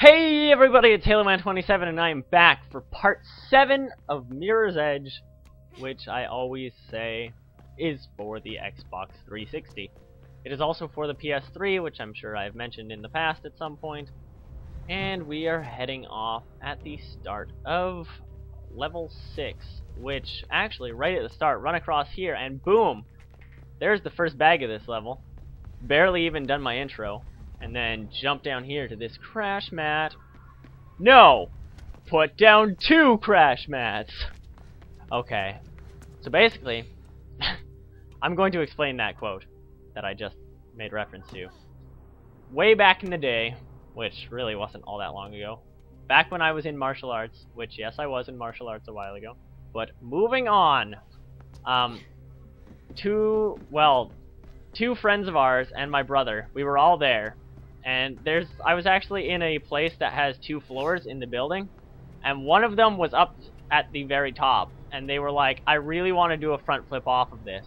Hey everybody, it's HaloMan27 and I am back for part 7 of Mirror's Edge, which I always say is for the Xbox 360. It is also for the PS3, which I'm sure I've mentioned in the past at some point. And we are heading off at the start of level 6, which actually right at the start, run across here and boom! There's the first bag of this level. Barely even done my intro. And then jump down here to this crash mat. No! Put down 2 crash mats! Okay. So basically, I'm going to explain that quote that I just made reference to. Way back in the day, which really wasn't all that long ago, back when I was in martial arts, which yes, I was in martial arts a while ago, but moving on, two friends of ours and my brother, we were all there. And I was actually in a place that has 2 floors in the building, and one of them was up at the very top, and they were like, I really want to do a front flip off of this.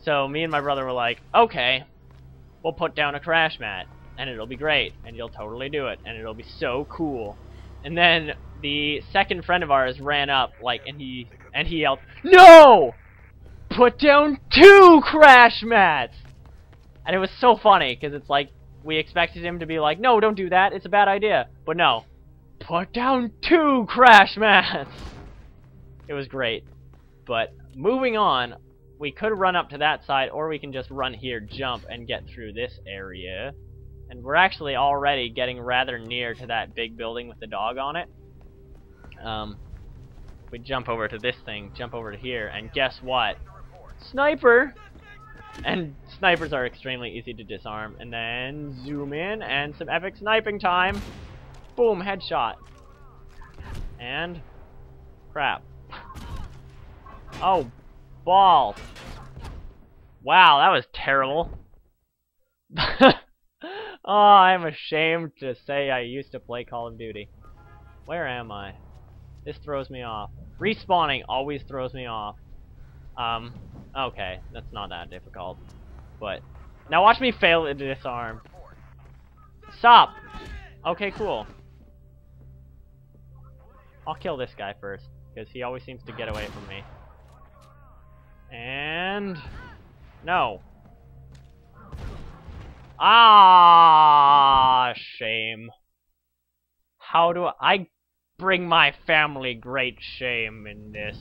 So me and my brother were like, okay, we'll put down a crash mat, and it'll be great, and you'll totally do it, and it'll be so cool. And then the second friend of ours ran up, like, and he yelled, no! Put down 2 crash mats! And it was so funny, because it's like, we expected him to be like, no, don't do that, it's a bad idea. But no, put down 2 crash mats! It was great. But moving on, we could run up to that side, or we can just run here, jump, and get through this area. And we're actually already getting rather near to that big building with the dog on it. We jump over to this thing, jump over to here, and guess what? Sniper! And snipers are extremely easy to disarm. And then zoom in and some epic sniping time. Boom, headshot. And crap. Oh, balls. Wow, that was terrible. Oh, I'm ashamed to say I used to play Call of Duty. Where am I? This throws me off. Respawning always throws me off. Okay, that's not that difficult. But now watch me fail to disarm. Stop! Okay, cool. I'll kill this guy first, because he always seems to get away from me. And no. Ah, shame. How do I bring my family great shame in this?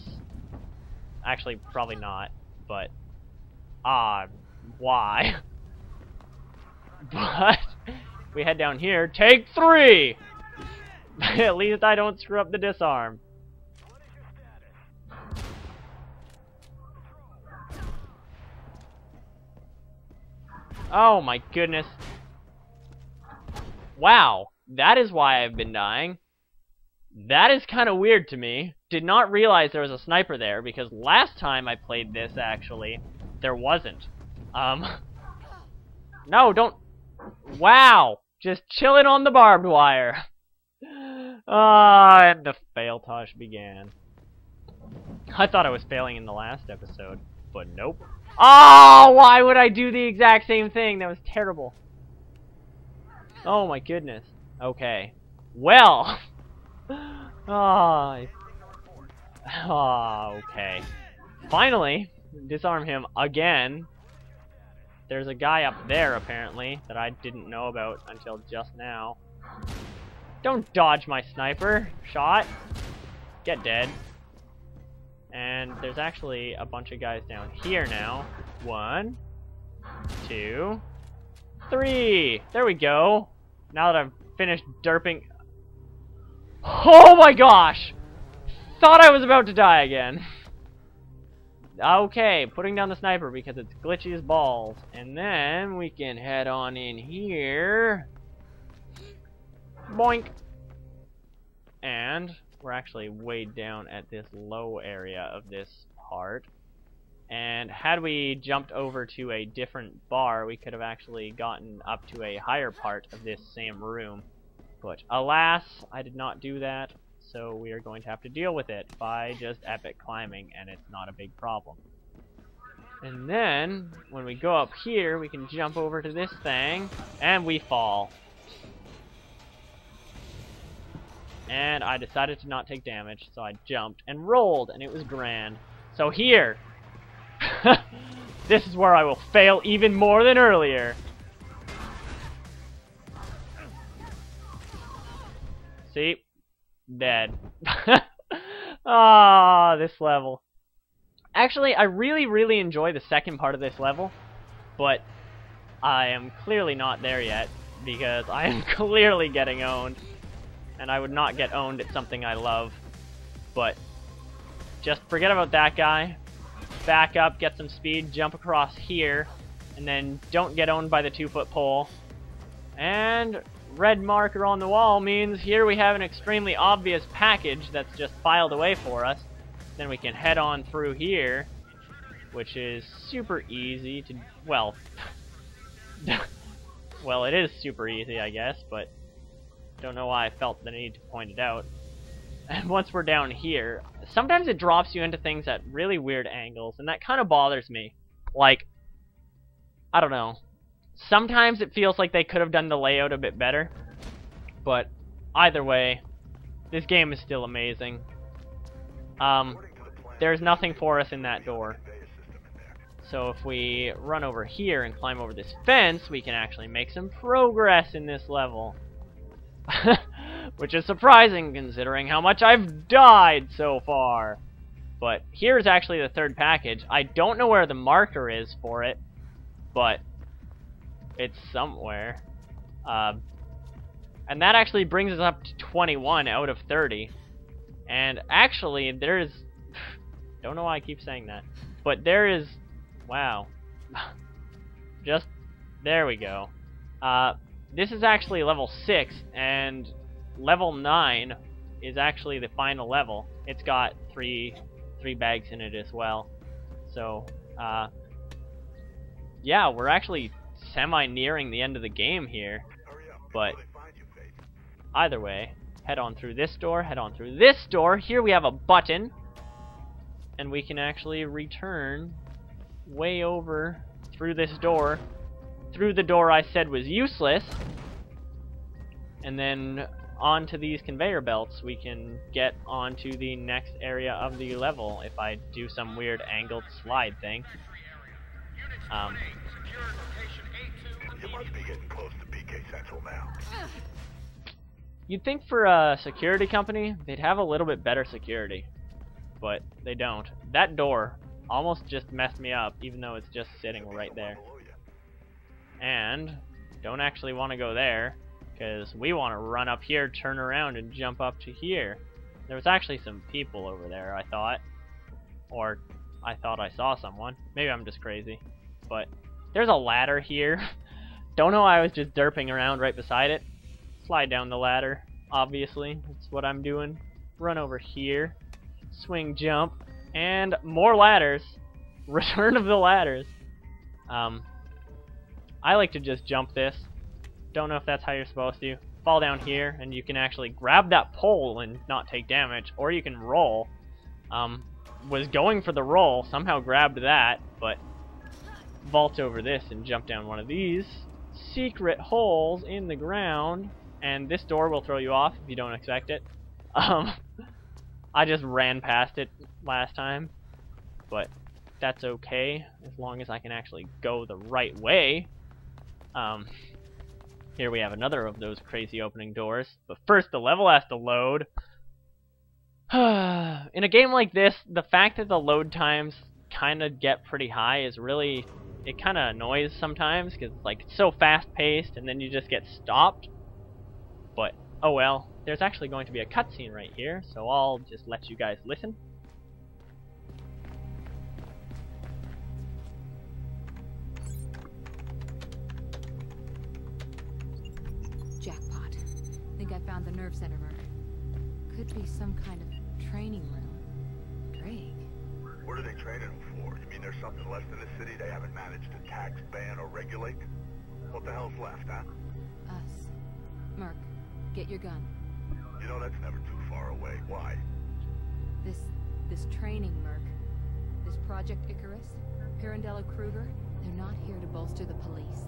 Actually, probably not, but why? But we head down here. Take 3. At least I don't screw up the disarm. Oh my goodness. Wow, that is why I've been dying. That is kind of weird to me. Did not realize there was a sniper there, because last time I played this, actually, there wasn't. No, don't... Wow! Just chilling on the barbed wire. And the failtosh began. I thought I was failing in the last episode, but nope. Oh, why would I do the exact same thing? That was terrible. Oh my goodness. Okay. Well... okay. Finally, disarm him again. There's a guy up there, apparently, that I didn't know about until just now. Don't dodge my sniper shot. Get dead. And there's actually a bunch of guys down here now. 1, 2, 3. There we go. Now that I've finished derping... Oh my gosh! Thought I was about to die again. Okay, putting down the sniper because it's glitchy as balls. And then we can head on in here. Boink! And we're actually way down at this low area of this part. And had we jumped over to a different bar, we could have actually gotten up to a higher part of this same room. But alas, I did not do that, so we are going to have to deal with it by just epic climbing, and it's not a big problem. And then, when we go up here, we can jump over to this thing, and we fall. and I decided to not take damage, so I jumped and rolled, and it was grand. So here, this is where I will fail even more than earlier. See? Dead. Ah, this level. Actually, I really enjoy the second part of this level, but I am clearly not there yet, because I am clearly getting owned, and I would not get owned at something I love. But just forget about that guy. Back up, get some speed, jump across here, and then don't get owned by the 2-foot pole. And red marker on the wall means here we have an extremely obvious package that's just filed away for us. Then we can head on through here, which is super easy to, well, well, it is super easy, I guess, but don't know why I felt the need to point it out. And once we're down here, sometimes it drops you into things at really weird angles, and that kind of bothers me. Like, I don't know. Sometimes it feels like they could have done the layout a bit better, but either way, this game is still amazing. There's nothing for us in that door. So if we run over here and climb over this fence, we can actually make some progress in this level. Which is surprising considering how much I've died so far. But here's actually the third package. I don't know where the marker is for it, but it's somewhere. And that actually brings us up to 21 out of 30. And actually, there's... don't know why I keep saying that. But there is... wow. Just... there we go. This is actually level 6, and level 9 is actually the final level. It's got three bags in it as well. So, yeah, we're actually semi-nearing the end of the game here. But either way, head on through this door, head on through this door. Here we have a button, and we can actually return way over through this door, through the door I said was useless, and then onto these conveyor belts we can get onto the next area of the level if I do some weird angled slide thing. You must be getting close to BK Central now. You'd think for a security company they'd have a little bit better security, but they don't. That door almost just messed me up, even though it's just sitting right there. And don't actually want to go there, because we want to run up here, turn around, and jump up to here. There was actually some people over there, I thought. Or I thought I saw someone. Maybe I'm just crazy. But there's a ladder here. Don't know why I was just derping around right beside it. Slide down the ladder, obviously. That's what I'm doing. Run over here. Swing jump. And more ladders. Return of the ladders. I like to just jump this. Don't know if that's how you're supposed to. Fall down here, and you can actually grab that pole and not take damage, or you can roll. Was going for the roll, somehow grabbed that, but vault over this and jump down one of these secret holes in the ground, and this door will throw you off if you don't expect it. I just ran past it last time, but that's okay, as long as I can actually go the right way. Here we have another of those crazy opening doors, but first the level has to load. In a game like this, the fact that the load times kind of get pretty high is really, it kind of annoys sometimes, because like it's so fast-paced and then you just get stopped. But oh well, there's actually going to be a cutscene right here, so I'll just let you guys listen. Jackpot. Think I found the nerve center, Merc. Could be some kind of training room. Drake. What are they training them for? You mean there's something left in the city they haven't managed to tax, ban, or regulate? What the hell's left, huh? Us. Merc, get your gun. You know that's never too far away. Why? This training, Merc. This Project Icarus, Pirandello Kruger, they're not here to bolster the police.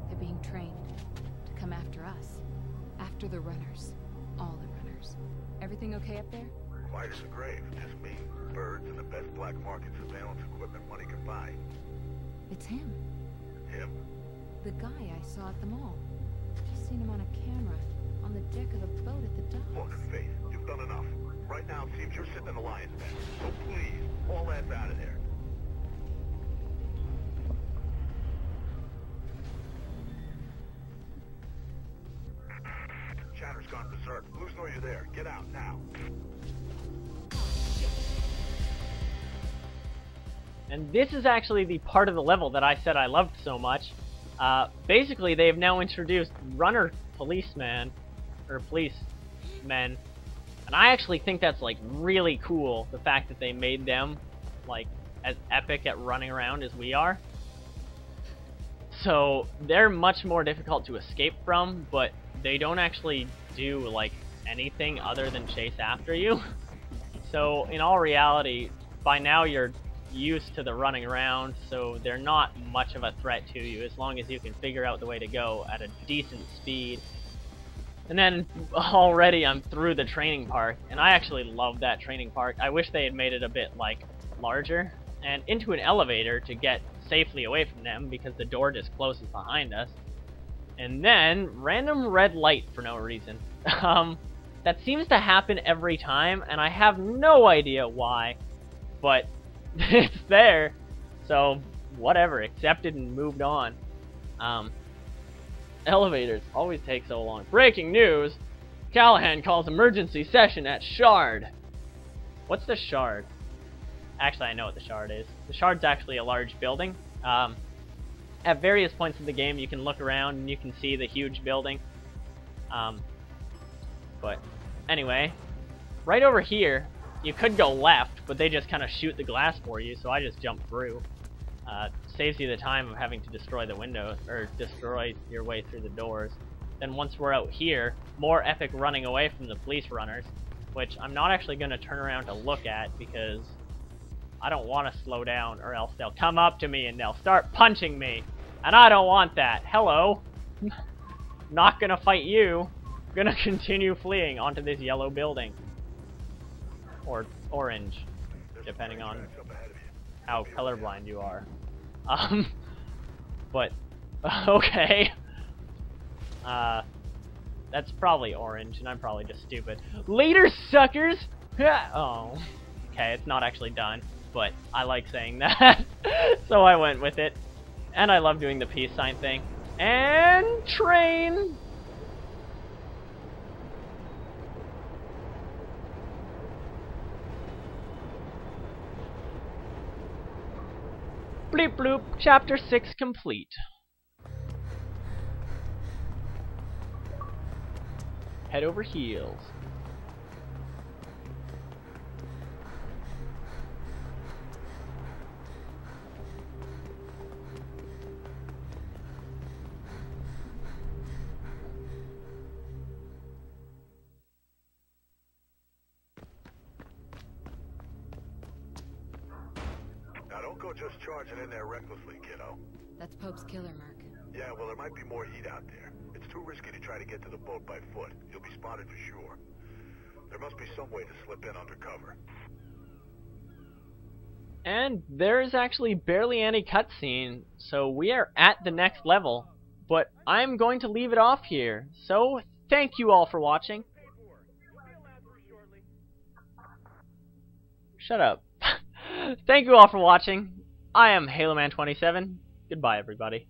They're being trained to come after us. After the runners. All the runners. stairs. Everything okay up there? Quiet as a grave. Just me, birds, and the best black market surveillance equipment money can buy. It's him. Him? The guy I saw at the mall. Just seen him on a camera, on the deck of a boat at the docks. Look, Faith, you've done enough. Right now it seems you're sitting in the lion's den. So please, all that's out of there. Chatter's gone berserk. Blues know you're there. Get out now. And this is actually the part of the level that I said I loved so much. Basically, they've now introduced runner policemen. And I actually think that's, like, really cool, the fact that they made them, like, as epic at running around as we are. So, they're much more difficult to escape from, but they don't actually do, like, anything other than chase after you. So, in all reality, by now you're used to the running around, so they're not much of a threat to you as long as you can figure out the way to go at a decent speed. And then already I'm through the training park, and I actually love that training park. I wish they had made it a bit like larger and into an elevator to get safely away from them because the door just closes behind us. And then random red light for no reason. That seems to happen every time, and I have no idea why, but it's there, so whatever, accepted and moved on. Elevators always take so long. Breaking news! Callahan calls emergency session at Shard. What's the Shard? Actually, I know what the Shard is. The Shard's actually a large building. At various points in the game, you can look around and you can see the huge building. But anyway, right over here, you could go left, but they just kind of shoot the glass for you, so I just jump through. Saves you the time of having to destroy the windows, or destroy your way through the doors. Then once we're out here, more epic running away from the police runners, which I'm not actually going to turn around to look at because I don't want to slow down, or else they'll come up to me and they'll start punching me, and I don't want that. Hello. Not going to fight you. Going to continue fleeing onto this yellow building. Or orange, depending on how colorblind you are. But, okay. That's probably orange, and I'm probably just stupid. Later, suckers! Oh. Okay, it's not actually done, but I like saying that. So I went with it. And I love doing the peace sign thing. And train! Bleep bloop, chapter 6 complete. Head over heels. Now don't go just charging in there recklessly, kiddo. That's Pope's killer, Merc. Yeah, well, there might be more heat out there. It's too risky to try to get to the boat by foot. You'll be spotted for sure. There must be some way to slip in undercover. And there's actually barely any cutscene, so we are at the next level. But I'm going to leave it off here. So, thank you all for watching. Shut up. Thank you all for watching. I am HaloMan27. Goodbye, everybody.